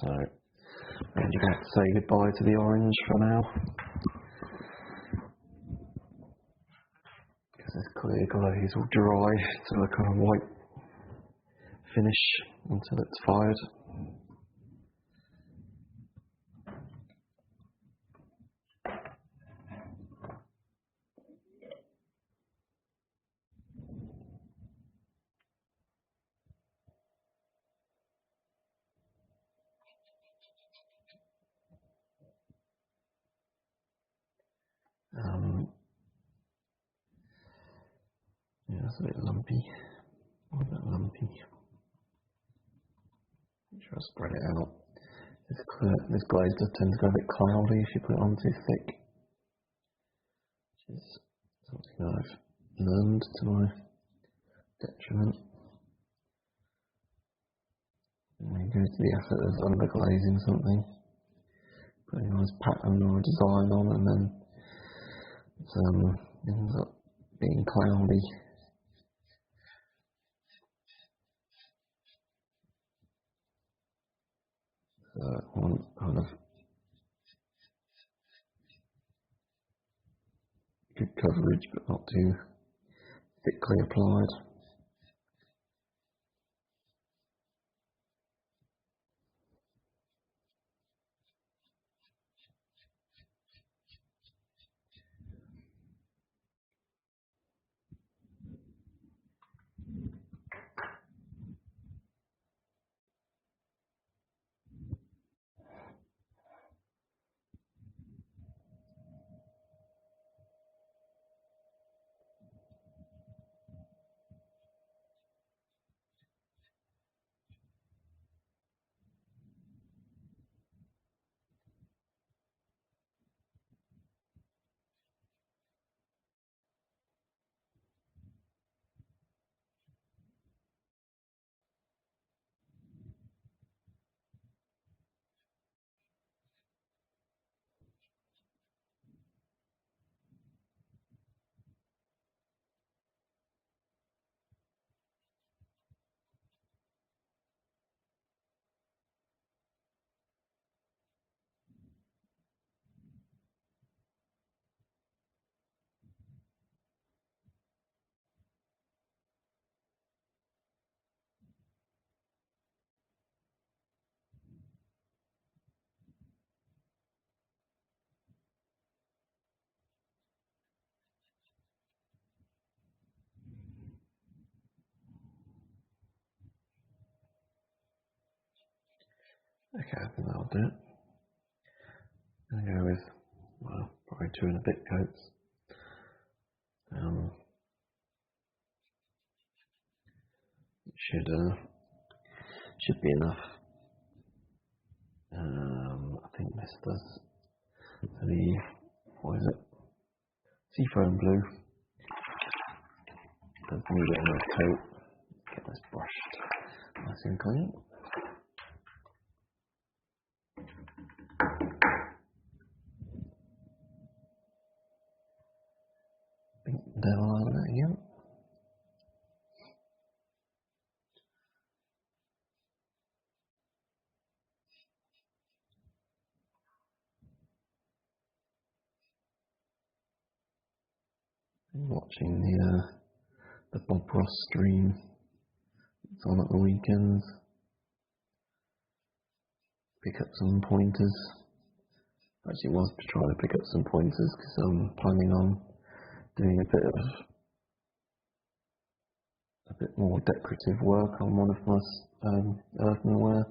So I'm going to have to say goodbye to the orange for now. Because this clear glaze will dry to a kind of white finish until it's fired. Yeah, it's a bit lumpy. A bit lumpy. Make sure I spread it out. This glaze does tend to go a bit cloudy if you put it on too thick. Which is something I've learned to my detriment. And you go to the effort of underglazing something, putting a nice pattern or a design on, and then it ends up being cloudy. So I want kind of good coverage, but not too thickly applied. Okay, I think that'll do it. I'm going to go with, well, probably 2 and a bit coats. It should be enough. I think this does the, what is it? Seafoam blue. Does need a nice coat. Get this brushed nice and clean. Pink devil out of it again. Watching the Bob Ross stream. It's on at the weekends. Pick up some pointers. Actually, was to try to pick up some pointers because I'm planning on doing a bit more decorative work on one of my earthenware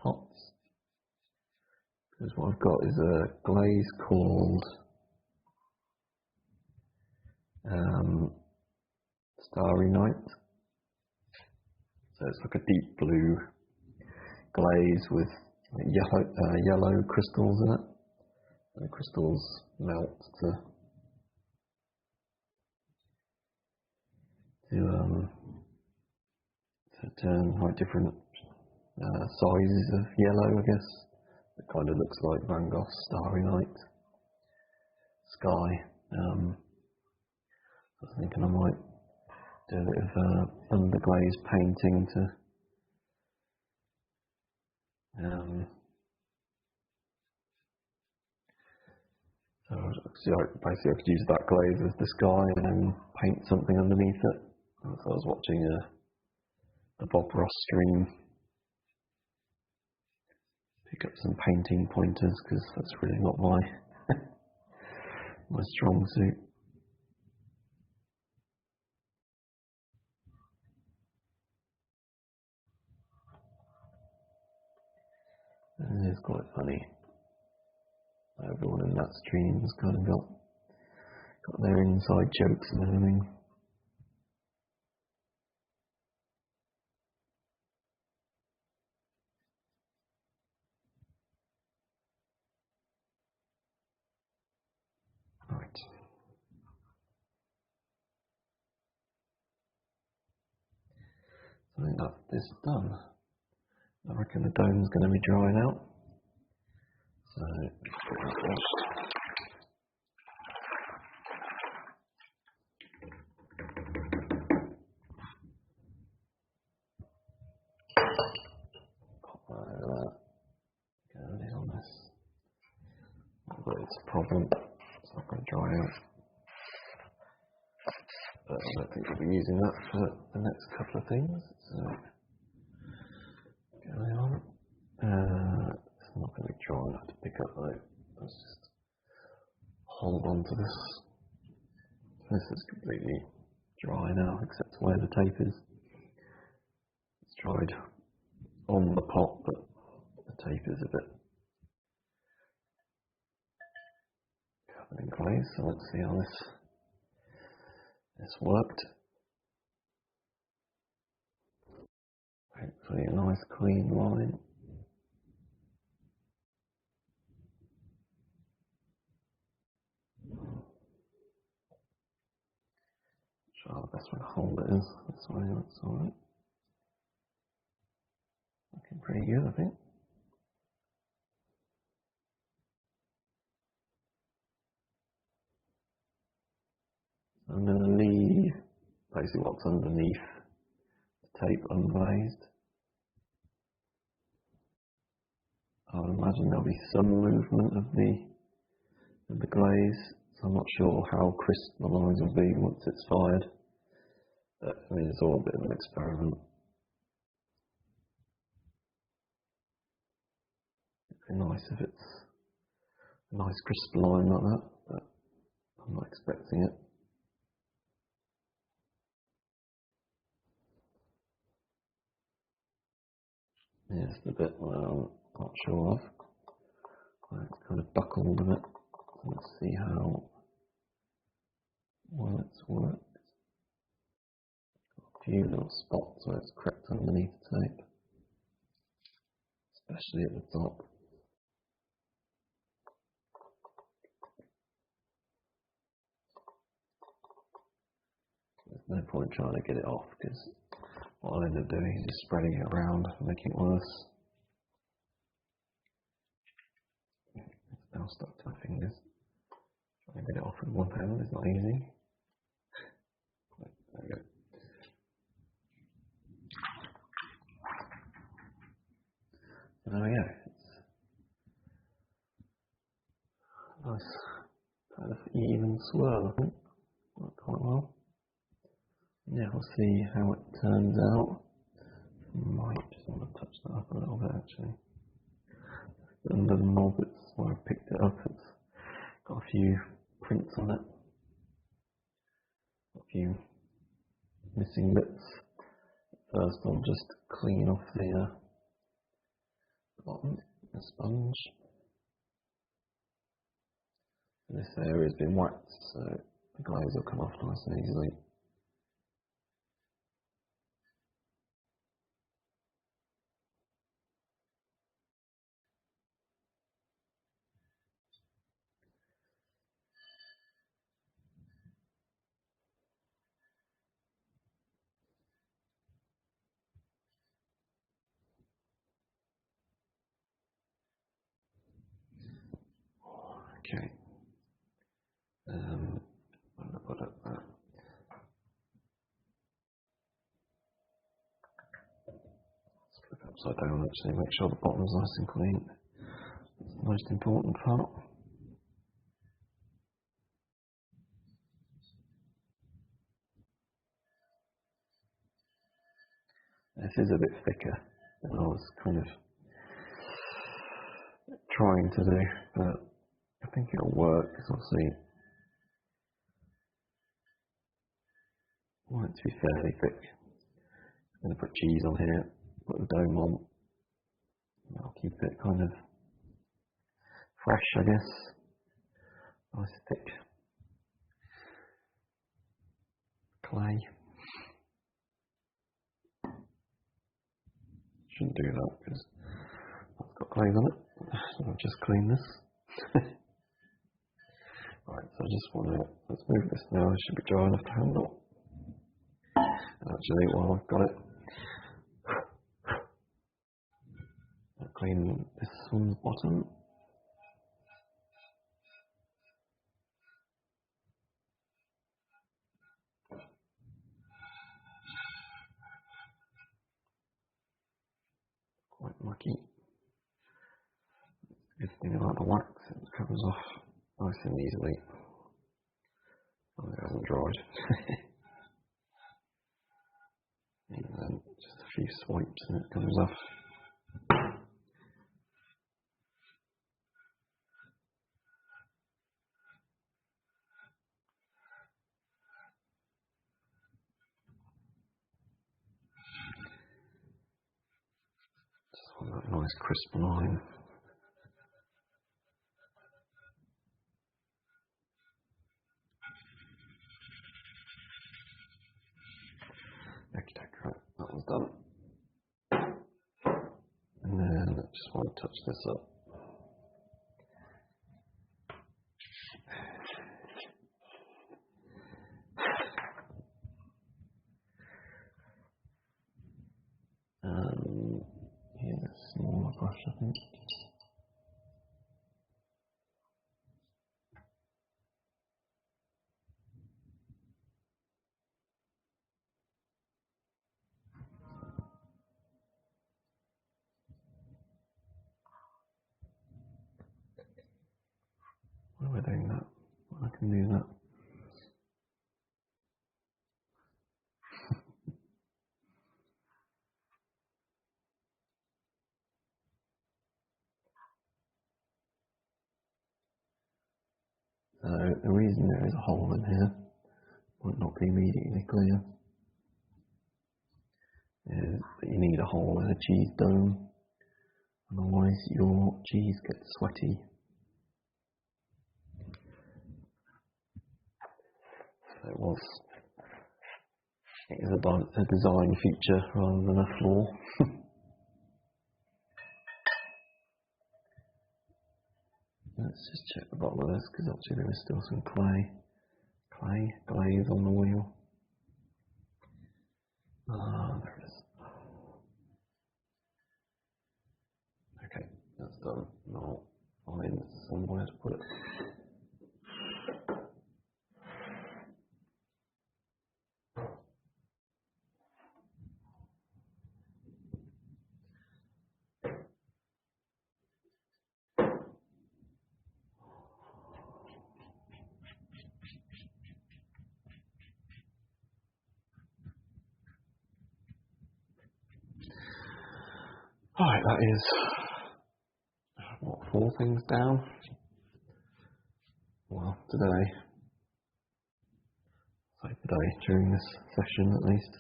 pots. Because what I've got is a glaze called Starry Night. So it's like a deep blue glaze with yellow crystals in it. And the crystals melt to turn like different sizes of yellow, I guess. It kind of looks like Van Gogh's Starry Night sky. I was thinking I might do a bit of underglaze painting to So basically I could use that glaze as the sky and then paint something underneath it. So I was watching a Bob Ross stream, pick up some painting pointers because that's really not my my strong suit. And it's quite funny. Everyone in that stream has kind of got their inside jokes and everything. Right. So I think that's this done. I reckon the dome's going to be drying out. So pop that over there. Get it on this. But it's a problem. It's not going to dry out. But I don't think we'll be using that for the next couple of things. So going on. It's not going to be dry enough to pick up though. Let's just hold on to this. This is completely dry now, except where the tape is. It's dried on the pot, but the tape is a bit covered in glaze. So let's see how this worked. Hopefully a nice clean line. Try the best way to hold it is. This way looks alright. Looking pretty good, I think. I'm going to leave basically what's underneath the tape unglazed. I would imagine there'll be some movement of the glaze, so I'm not sure how crisp the lines will be once it's fired. But I mean, it's all a bit of an experiment. It'd be nice if it's a nice crisp line like that, but I'm not expecting it. Here's the bit where I'm not sure of. It's kind of buckled a bit. Let's see how well it's worked. A few little spots where it's crept underneath the tape, especially at the top. There's no point trying to get it off because what I'll end up doing is just spreading it around and making it worse. It's now stuck to my fingers. Trying to get it off with one hand is not easy. There we go. So there we go. It's a nice kind of even swirl, I think. Worked quite well. Yeah, we'll see how it turns out. Might just want to touch that up a little bit actually. Under the knob, it's where I picked it up. It's got a few prints on it. A few missing bits. First, I'll just clean off the bottom, the sponge. This area has been waxed, so the glaze will come off nice and easily. Okay. I'm going to put up that. Let's flip up upside down actually, make sure the bottom's nice and clean. That's the most important part. This is a bit thicker than I was kind of trying to do, but I think it'll work because obviously I want it to be fairly thick. I'm going to put cheese on here, put the dome on. I'll keep it kind of fresh, I guess. Nice thick clay. Shouldn't do that because I've got glaze on it. So I'll just clean this. Right, so I just want to, let's move this now. It should be dry enough to handle. And actually, while I've got it, I'll clean this one's bottom. Quite mucky. The good thing about the wax, it comes off nice and easily. Oh, it hasn't dried. And then just a few swipes and it comes off. Just want that nice crisp line. Okay, right, that one's done. And then I just want to touch this up. Yeah, smaller brush, I think. Why am I doing that? Well, I can do that. So the reason there is a hole in here, might not be immediately clear, is that you need a hole in a cheese dome, otherwise your cheese gets sweaty. So it is a design feature rather than a flaw. Let's just check the bottom of this because actually there is still some glaze on the wheel. Ah, there it is. Okay, that's done. Now I'll find somewhere to put it. Alright, that is, 4 things down? Well, today, during this session at least.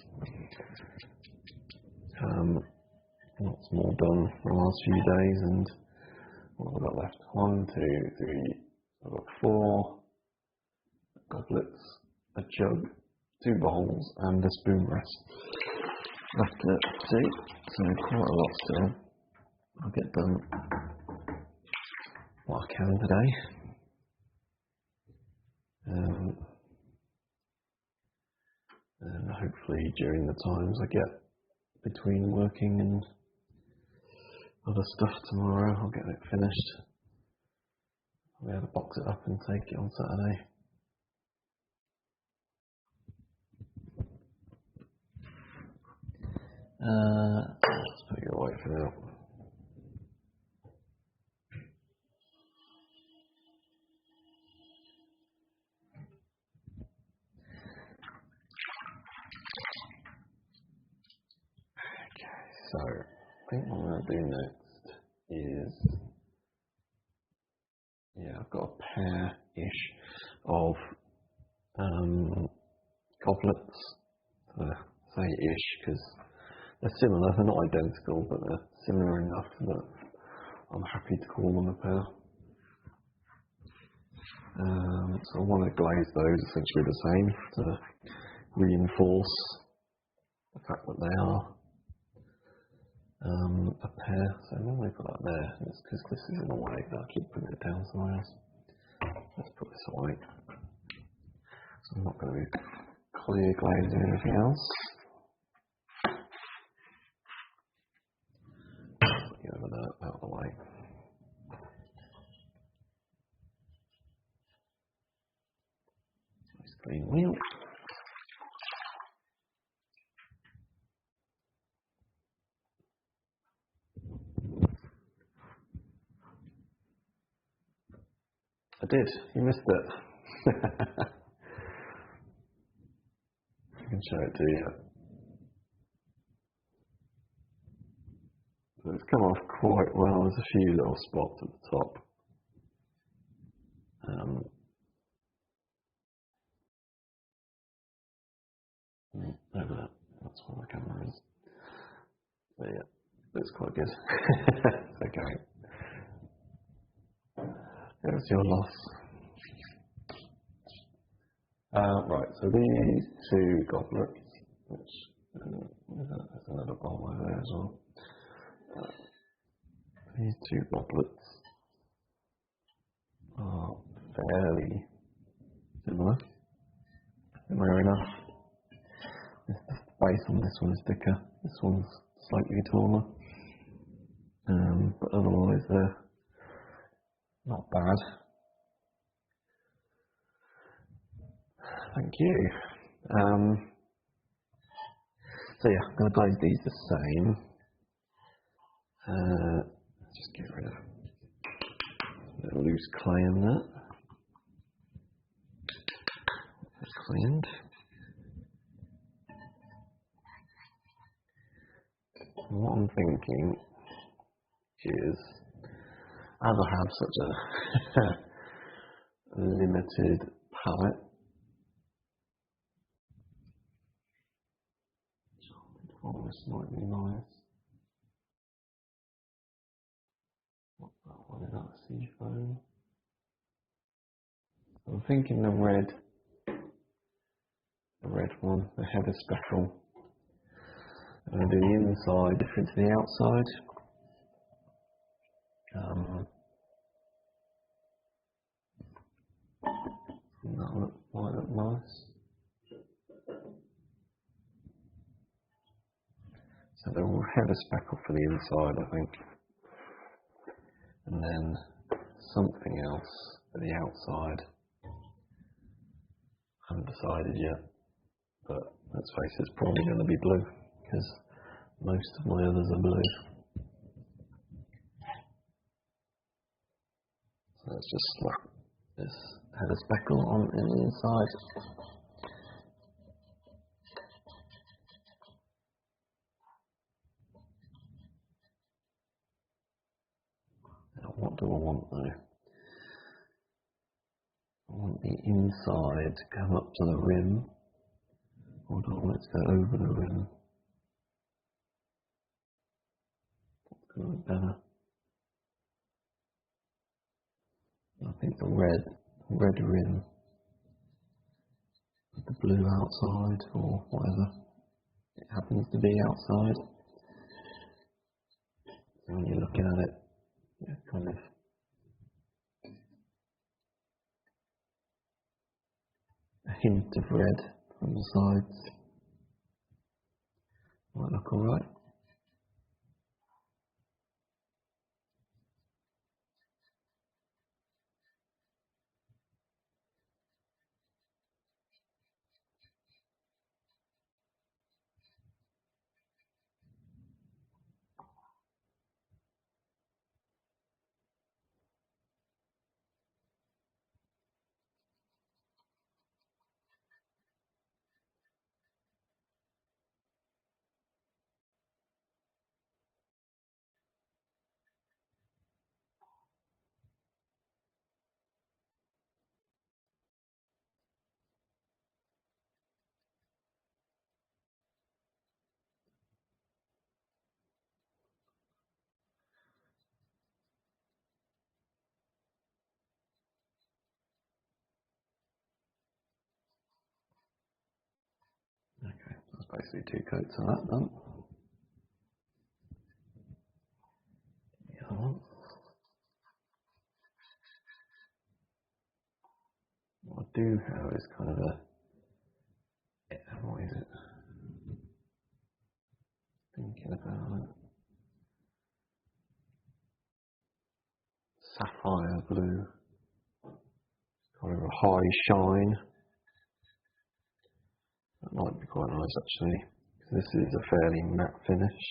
Lots more done for the last few days, and what have I got left? 1, 2, 3, I've got 4 goblets, a jug, 2 bowls, and a spoon rest left to do, so quite a lot still. I'll get done what I can today. And hopefully during the times I get between working and other stuff tomorrow, I'll get it finished. I'll be able to box it up and take it on Saturday. Let's put you away for now. Okay, so I think what I'm going to do next is, I've got a pair-ish of goblets. I say ish because they're similar, they're not identical, but they're similar enough that I'm happy to call them a pair. So I want to glaze those essentially the same to reinforce the fact that they are a pair. So normally put that there, it's because this is in the way that I keep putting it down somewhere else. Let's put this away. So I'm not going to be clear glazing anything else. Put you over there, out of the way. Nice clean wheel. I did, you missed it. I can show it to you. So it's come off quite well. There's a few little spots at the top. Over there. That's where the camera is. But yeah, looks quite good. It's okay. There's your loss. Right, so these two goblets, which there's another bowl over there as well. These two goblets are fairly similar enough. The base on this one is thicker, this one's slightly taller, but otherwise they're not bad. Thank you. So yeah, I'm going to glaze these the same. Just get rid of the loose clay in that. That's cleaned. And what I'm thinking is, as I have such a limited palette, this might be nice. What's that one? Is that a seafoam? I'm thinking the red one, the header speckle. I'm going to do the inside different to the outside. That might look nice. So the header speckle for the inside, I think. And then something else for the outside. I haven't decided yet, but let's face it, it's probably going to be blue, because most of my others are blue. So let's just slap this header speckle on in the inside. Now what do I want though? I want the inside to come up to the rim, or do I want it to go over the rim? That's going to be better. I think the red rim, the blue outside, or whatever it happens to be outside. So when you're looking at it, kind of a hint of red from the sides. Might look alright. basically 2 coats of that done. Yeah. What I do have is kind of what is it? Thinking about it. Sapphire blue. Kind of a high shine. That might be quite nice actually. This is a fairly matte finish.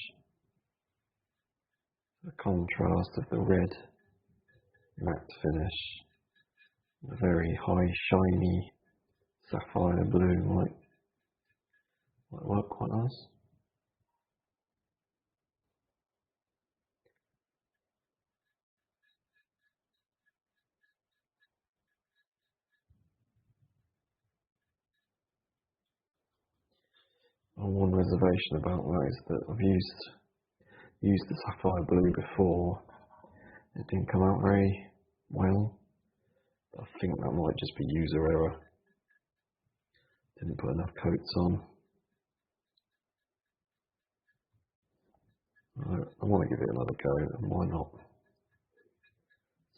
The contrast of the red matte finish, the very high shiny sapphire blue might work quite nice. One reservation about that is that I've used the sapphire blue before. It didn't come out very well. I think that might just be user error. Didn't put enough coats on. I want to give it another go, and why not?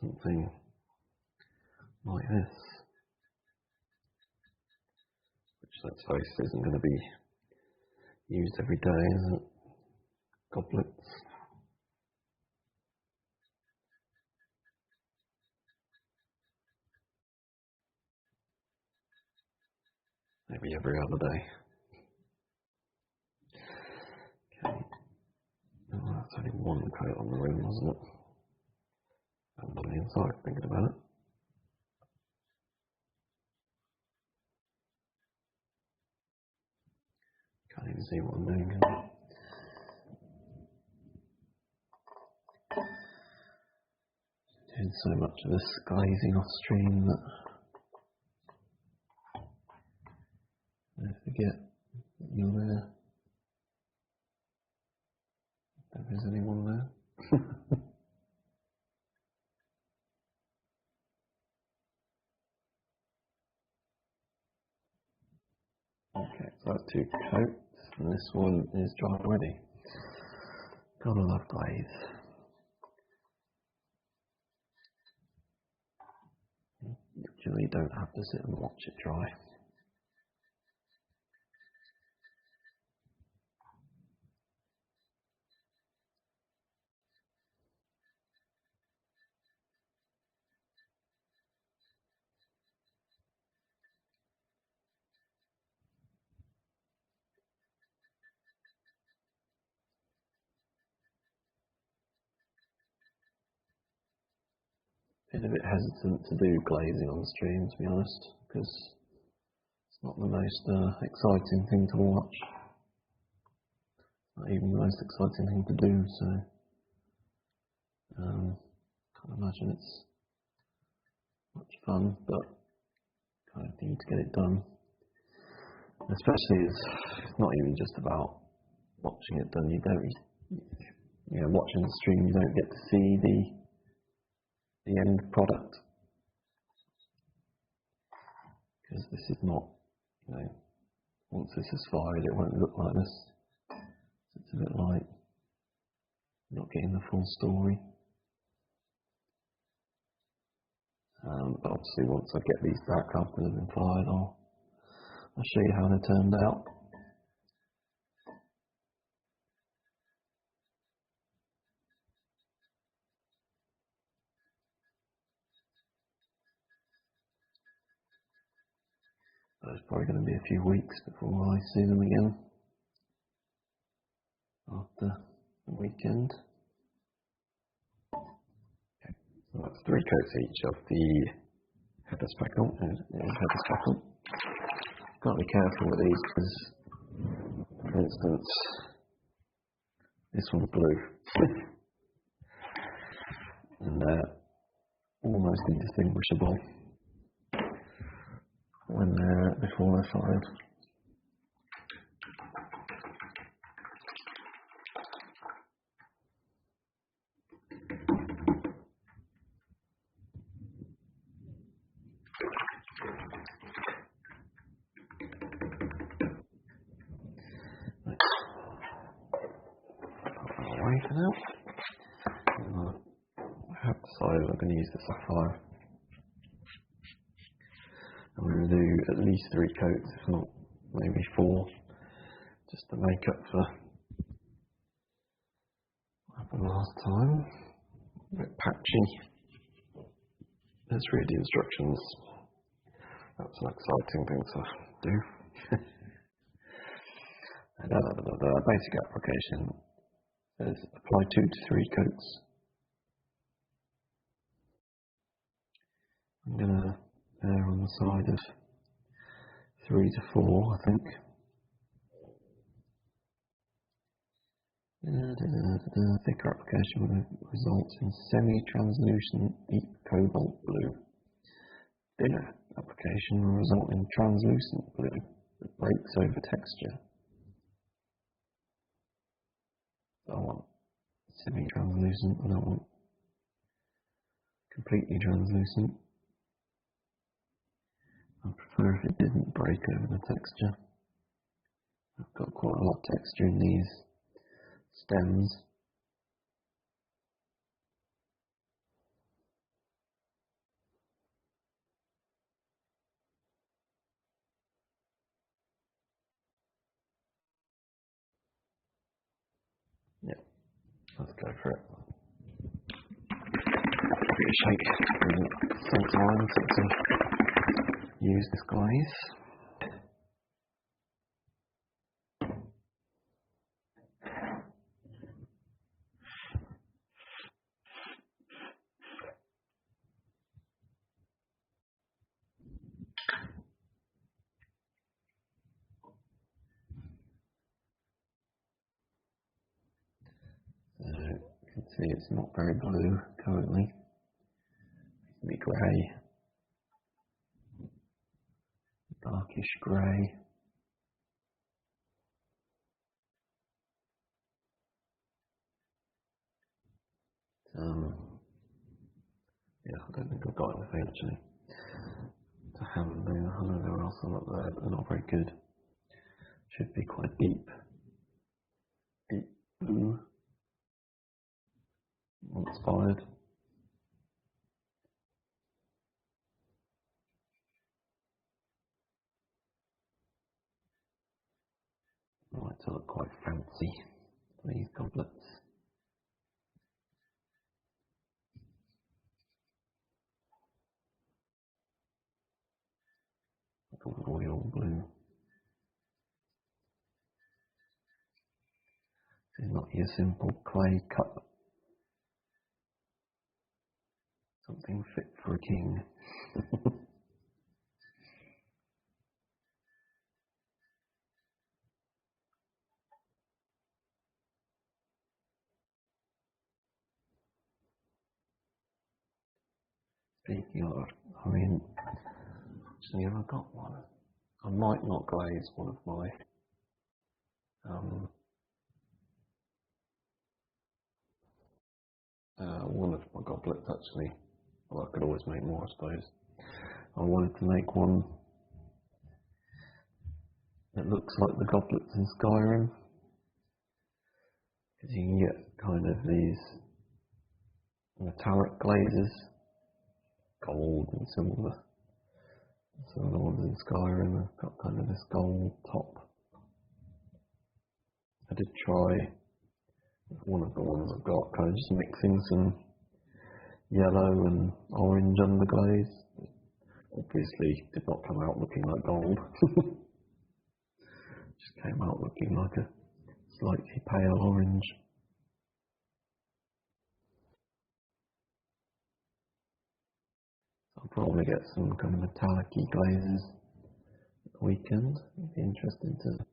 Something like this, which let's face isn't going to be used every day, is it? Goblets. Maybe every other day. Okay. Oh, that's only one coat on the rim, wasn't it? And on the inside, thinking about it. Can't even see what I'm doing. Doing so much of this glazing off stream that I forget that you're there. If there's anyone there. Okay, so that's 2 coats, and this one is dry already. Gotta love glaze. You don't have to sit and watch it dry. Been a bit hesitant to do glazing on stream, to be honest, because it's not the most exciting thing to watch. Not even the most exciting thing to do, so can't imagine it's much fun, but kind of need to get it done. Especially as it's not even just about watching it done. Watching the stream, you don't get to see the end product, because this is not, once this is fired, it won't look like this. It's a bit like not getting the full story. But obviously, once I get these back after they've been fired, I'll show you how they turned out. But it's probably going to be a few weeks before I see them again after the weekend. Okay, so that's 3 coats each of the header speckle and header speckle. Got to be careful with these because, for instance, this one's blue and they're almost indistinguishable before they're fired. have decided I'm going to use the sapphire. I'm going to do at least 3 coats, if not maybe 4, just to make up for what happened last time. A bit patchy. Let's read the instructions. That's an exciting thing to do. The basic application says apply 2 to 3 coats. I'm going to err on the side of 3 to 4, I think. Thicker application will result in semi-translucent deep cobalt blue. Thinner application will result in translucent blue that breaks over texture. I want semi-translucent, I don't want completely translucent. I prefer if it didn't break over the texture. I've got quite a lot of texture in these stems. Yeah, let's go for it. Give it a shake. Some time to use this glaze. You can see it's not very blue currently. It's be grey, darkish grey. Yeah, I don't think I've got anything actually to hand there. I know there are some up there, but they're not very good. Should be quite deep blue, inspired. I like to look quite fancy, these goblets. Like a royal blue. This is not your simple clay cup. Something fit for a king. Speaking of, actually have I got one? I might not glaze one of my goblets actually. Well, I could always make more, I suppose. I wanted to make one that looks like the goblets in Skyrim, because you can get kind of these metallic glazes, gold and silver. Some of the ones in Skyrim have got kind of this gold top. I did try one of the ones I've got, kind of just mixing some yellow and orange underglaze. Obviously did not come out looking like gold. Just came out looking like a slightly pale orange. I'll probably get some kind of metallic-y glazes at the weekend. It'd be interesting to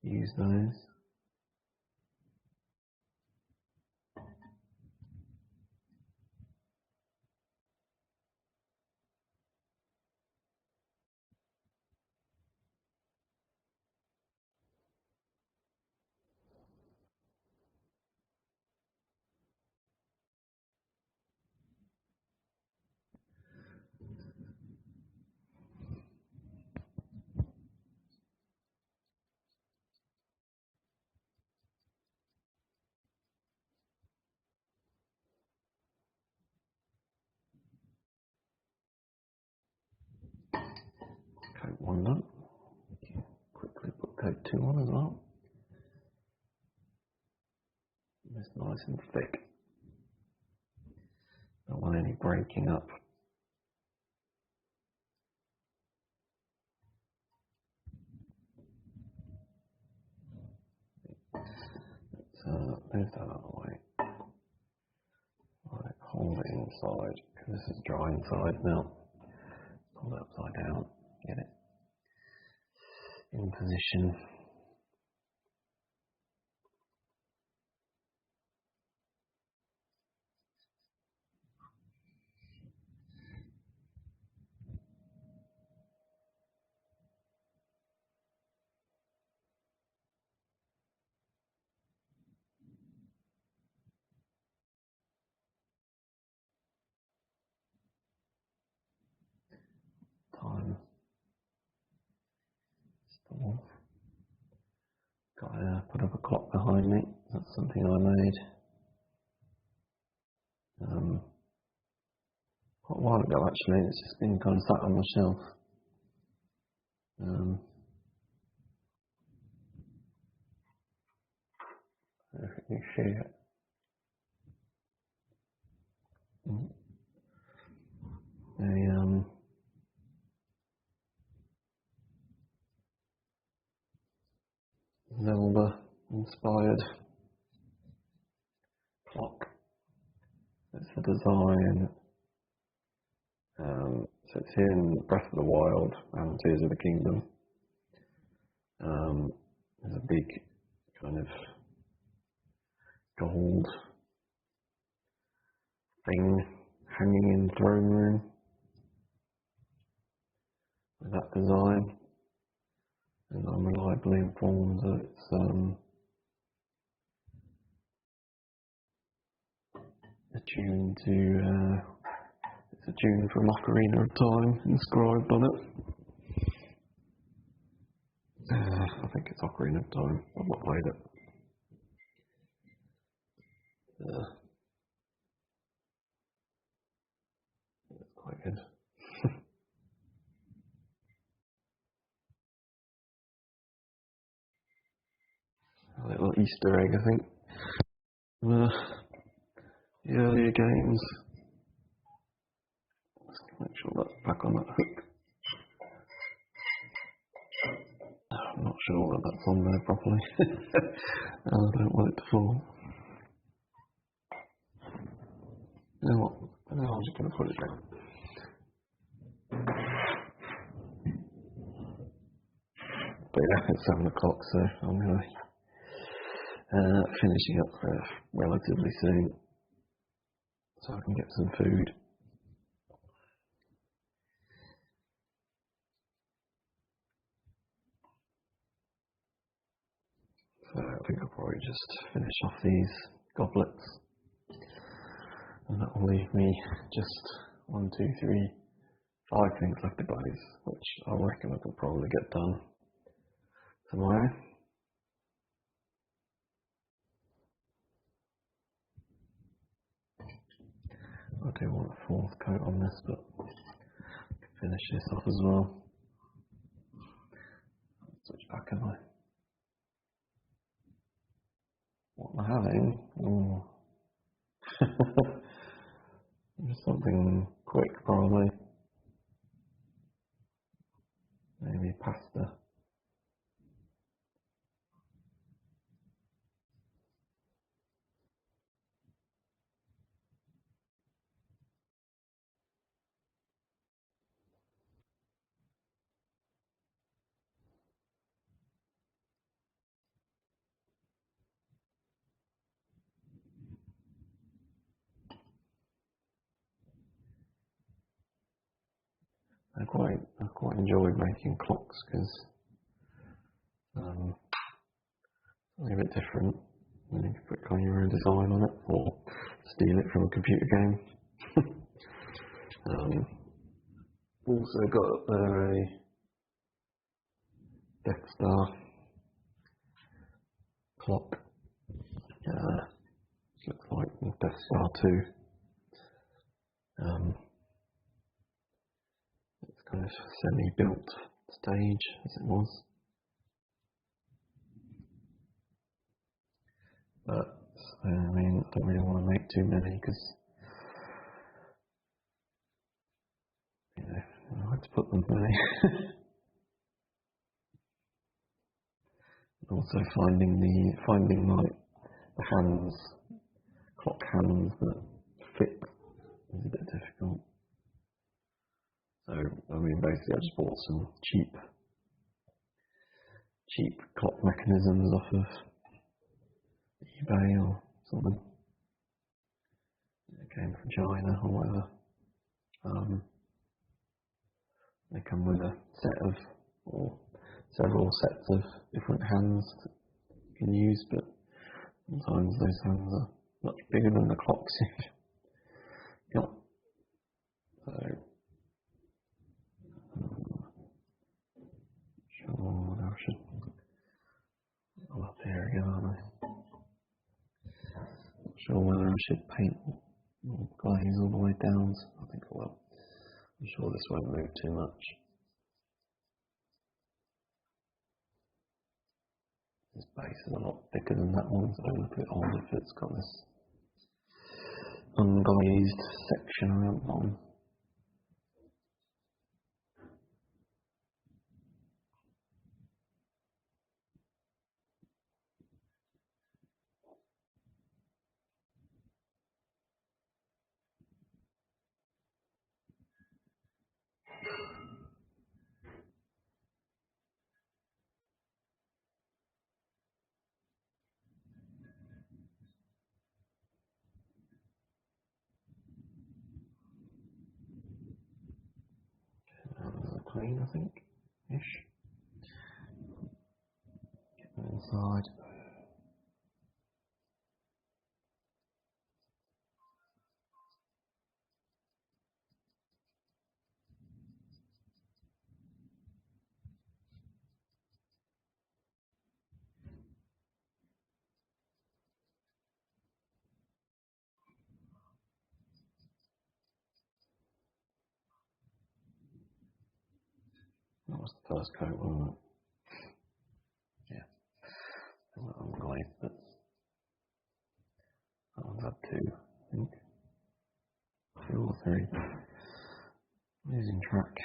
use those. one done. Quickly put coat 2 on as well. It's nice and thick. Don't want any breaking up. Let's move that out of the way. Right, hold it inside, because this is dry inside now. Hold it upside down, get it in position. Time. Stall. Got to put up a clock behind me. That's something I made quite a while ago actually. It's just been kind of sat on the shelf. If you see it. A Zelda inspired clock. It's a design. So it's here in Breath of the Wild and Tears of the Kingdom. There's a big kind of gold thing hanging in the throne room with that design, and I'm reliably informed that it's a tune from Ocarina of Time inscribed on it. I think it's Ocarina of Time. I've not played it. It's quite good. A little Easter egg, I think. The earlier games. Let's make sure that's back on that hook. I'm not sure that that's on there properly. I don't want it to fall. You know what? I'm just going to put it down. But yeah, it's 7 o'clock, so I'm going to finishing up relatively soon, so I can get some food. So I think I'll probably just finish off these goblets, and that will leave me just 1, 2, 3, 5 things left to glaze, which I reckon I could probably get done tomorrow. I do want a 4th coat on this, but I can finish this off as well. Switch back, am I? What am I having? Just something quick, probably. Maybe pasta. I quite enjoy making clocks because it's a bit different. You can put kind of your own design on it, or steal it from a computer game. Also got up there a Death Star clock. Looks like Death Star 2. It's kind of semi-built stage as it was. But I mean, I don't really want to make too many because I have to put them away. Also finding like the hands, clock hands that fit is a bit difficult. So I mean, basically, I just bought some cheap clock mechanisms off of eBay or something. It came from China or whatever. They come with a set of or several sets of different hands that you can use, but sometimes those hands are much bigger than the clocks you've got. So, sure, I should. I'm up here again, aren't I? Not sure whether I should paint or glaze all the way down. So I think I will. I'm sure this won't move too much. This base is a lot thicker than that one, so it'll look a bit odd if it's got this unglazed section around the bottom. Clean, I think, ish. Get inside. That was the first coat, wasn't it? Yeah, unglazed, but that one's had two, I think. Two or three. Losing track.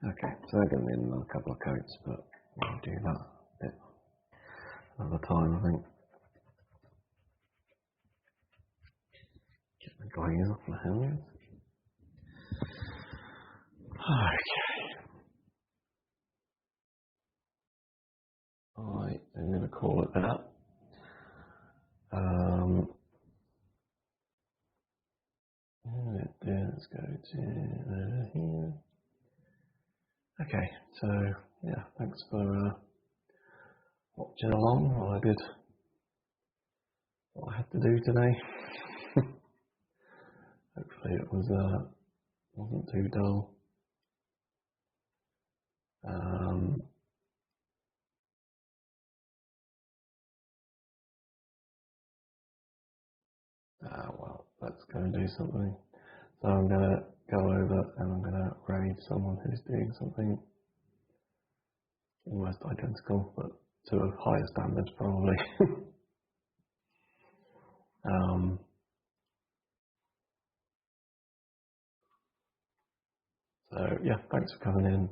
Okay, so they're going to need another couple of coats, but we'll do that a bit another time, I think. Get the glaze off my hands. Okay. I'm going to call it that. Let's go to here. Okay, so yeah, thanks for watching along while I did what I had to do today. Hopefully it wasn't too dull. Well, let's go and do something. So I'm going to go over and I'm going to raid someone who's doing something almost identical, but to a higher standard probably. um, so yeah, thanks for coming in.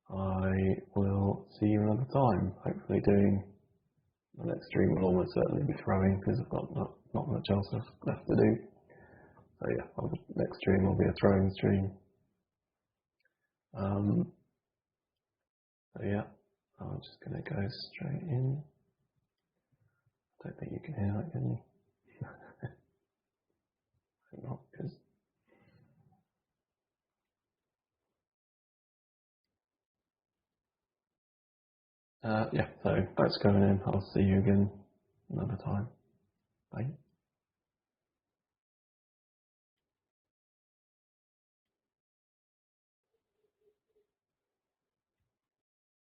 I will see you another time. Hopefully doing the next stream will almost certainly be throwing because I've got not much else left to do. So yeah, next stream will be a throwing stream. So yeah, I'm just going to go straight in. I don't think you can hear that, can you? I think not, because yeah, so thanks for coming in. I'll see you again another time. Bye.